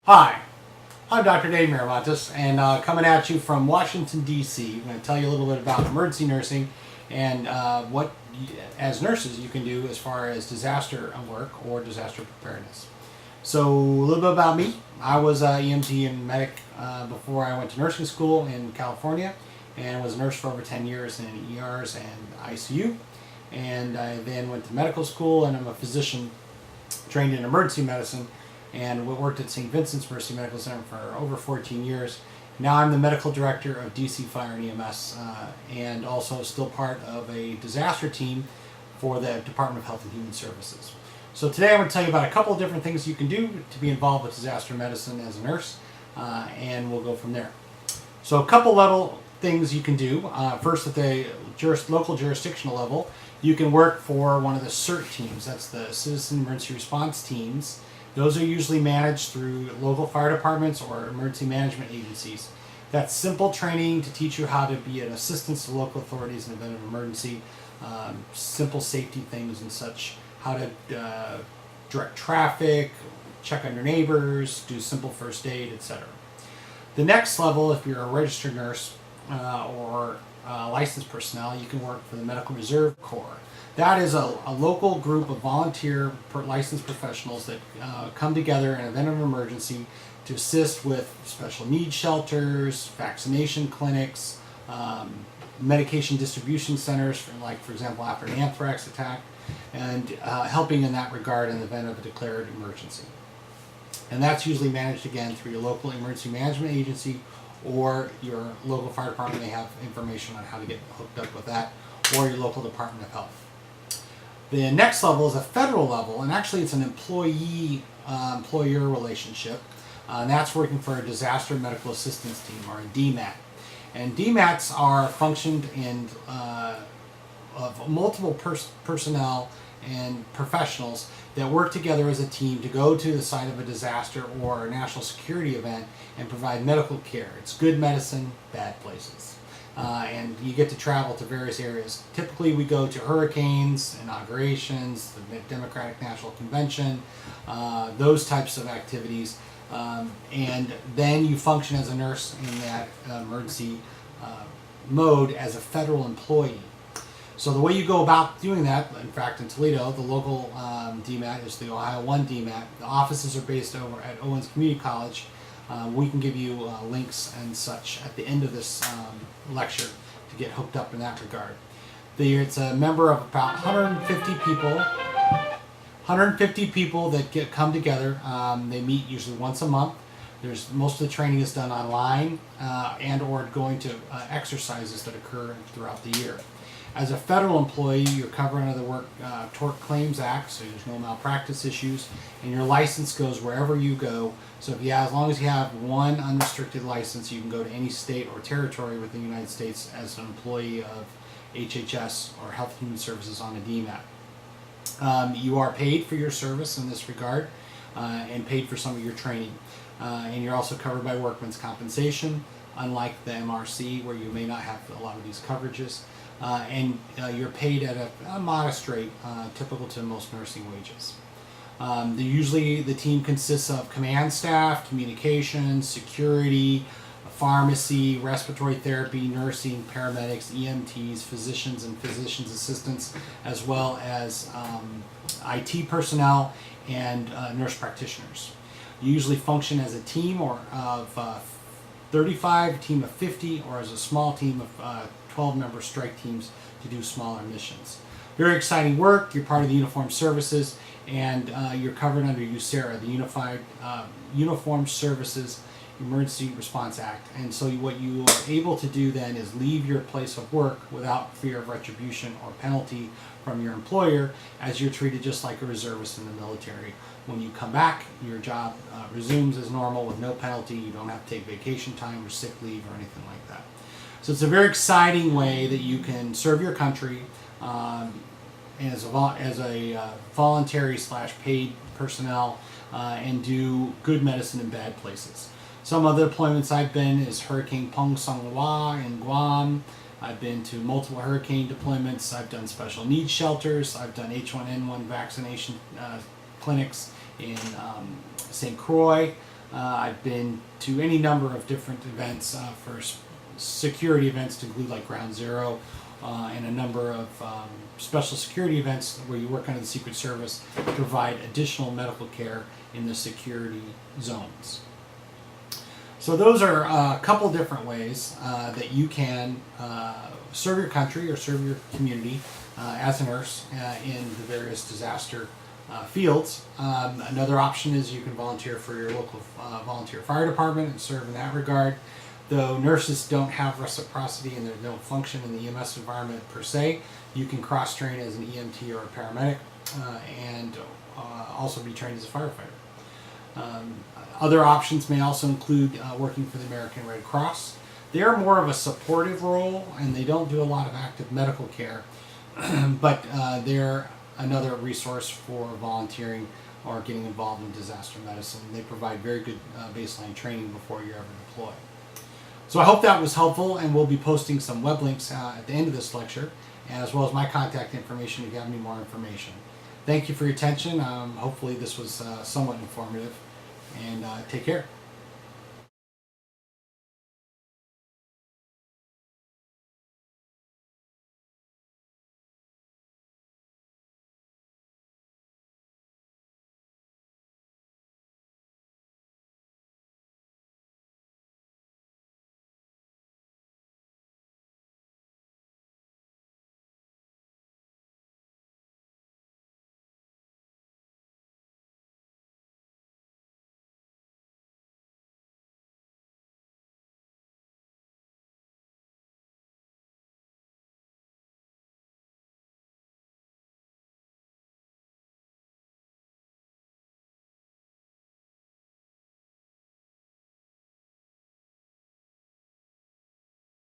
Hi, I'm Dr. Dave Miramontes, and coming at you from Washington, D.C. I'm going to tell you a little bit about emergency nursing and what, as nurses, you can do as far as disaster work or disaster preparedness. So, a little bit about me. I was an EMT and medic before I went to nursing school in California, and was a nurse for over 10 years in ERs and ICU. And I then went to medical school, and I'm a physician trained in emergency medicine, and worked at St. Vincent's Mercy Medical Center for over 14 years. Now I'm the medical director of DC Fire and EMS, and also still part of a disaster team for the Department of Health and Human Services. So today I'm going to tell you about a couple of different things you can do to be involved with disaster medicine as a nurse, and we'll go from there. So a couple level things you can do. First, at the local jurisdictional level, you can work for one of the CERT teams. That's the Citizen Emergency Response Teams. Those are usually managed through local fire departments or emergency management agencies. That's simple training to teach you how to be an assistance to local authorities in the event of emergency, simple safety things and such, how to direct traffic, check on your neighbors, do simple first aid, etc. The next level, if you're a registered nurse or licensed personnel, you can work for the Medical Reserve Corps. That is a local group of volunteer licensed professionals that come together in an event of emergency to assist with special needs shelters, vaccination clinics, medication distribution centers, for example, after an anthrax attack, and helping in that regard in the event of a declared emergency. And that's usually managed again through your local emergency management agency or your local fire department. They have information on how to get hooked up with that, or your local Department of Health. The next level is a federal level, and actually it's an employee-employer relationship, and that's working for a disaster medical assistance team, or a DMAT. And DMATs are functioned in of multiple personnel and professionals that work together as a team to go to the site of a disaster or a national security event and provide medical care. It's good medicine, bad places. And you get to travel to various areas. Typically we go to hurricanes, inaugurations, the Democratic National Convention, those types of activities. And then you function as a nurse in that emergency mode as a federal employee. So the way you go about doing that, in fact in Toledo, the local DMAT is the Ohio 1 DMAT. The offices are based over at Owens Community College. We can give you links and such at the end of this lecture to get hooked up in that regard. It's a member of about 150 people that come together. They meet usually once a month. Most of the training is done online and or going to exercises that occur throughout the year. As a federal employee, you're covered under the Tort Claims Act, so there's no malpractice issues, and your license goes wherever you go. So as long as you have one unrestricted license, you can go to any state or territory within the United States as an employee of HHS or Health and Human Services on a DMAT. You are paid for your service in this regard and paid for some of your training. And you're also covered by workman's compensation, unlike the MRC where you may not have a lot of these coverages. And you're paid at a modest rate, typical to most nursing wages. Usually the team consists of command staff, communications, security, pharmacy, respiratory therapy, nursing, paramedics, EMTs, physicians and physicians assistants, as well as IT personnel and nurse practitioners. You usually function as a team or of 35, a team of 50, or as a small team of 12-member strike teams to do smaller missions. Very exciting work. You're part of the Uniformed Services, and you're covered under USERRA, the Uniformed Services Emergency Response Act. And so what you are able to do then is leave your place of work without fear of retribution or penalty from your employer, as you're treated just like a reservist in the military. When you come back, your job resumes as normal with no penalty. You don't have to take vacation time or sick leave or anything like that. So it's a very exciting way that you can serve your country as a voluntary / paid personnel and do good medicine in bad places. Some other deployments I've been is Hurricane Pongsonghua in Guam. I've been to multiple hurricane deployments. I've done special needs shelters. I've done H1N1 vaccination clinics in St. Croix. I've been to any number of different events for security events to include like Ground Zero and a number of special security events where you work under the Secret Service to provide additional medical care in the security zones. So those are a couple different ways that you can serve your country or serve your community as a nurse in the various disaster fields. Another option is you can volunteer for your local volunteer fire department and serve in that regard. Though nurses don't have reciprocity and they don't function in the EMS environment per se, you can cross-train as an EMT or a paramedic and also be trained as a firefighter. Other options may also include working for the American Red Cross. They're more of a supportive role and they don't do a lot of active medical care, but they're another resource for volunteering or getting involved in disaster medicine. They provide very good baseline training before you're ever deployed. So I hope that was helpful, and we'll be posting some web links at the end of this lecture, as well as my contact information if you have any more information. Thank you for your attention. Hopefully this was somewhat informative, and take care.